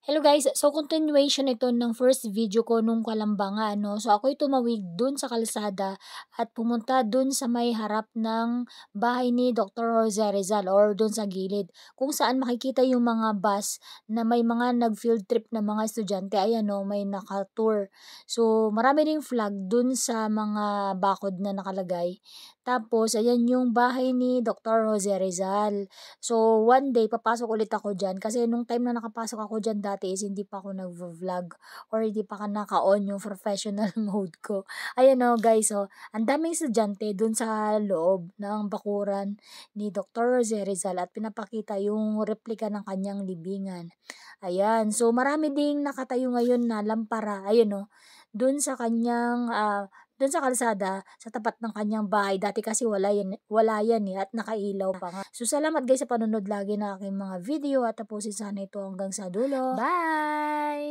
Hello guys, so continuation ito ng first video ko nung Kalambangan, no? So ako'y tumawid dun sa kalsada at pumunta dun sa may harap ng bahay ni Dr. Jose Rizal or dun sa gilid kung saan makikita yung mga bus na may mga nag-field trip na mga estudyante. Ayan, no, may naka-tour. So marami ring flag dun sa mga bakod na nakalagay. Tapos ayan yung bahay ni Dr. Jose Rizal. So, one day papasok ulit ako diyan kasi nung time na nakapasok ako diyan dati is hindi pa ako nagvo-vlog or hindi pa naka-on yung professional mode ko. Ayan o guys, so ang daming estudyante dun sa loob ng bakuran ni Dr. Jose Rizal at pinapakita yung replika ng kanyang libingan. Ayan, so marami ding nakatayo ngayon na lampara, ayun o, dun sa kanyang dun sa kalsada, sa tapat ng kanyang bahay. Dati kasi wala yan eh, at nakailaw pa nga. So, salamat guys sa panunod lagi ng aking mga video at tapusin sana ito hanggang sa dulo. Bye!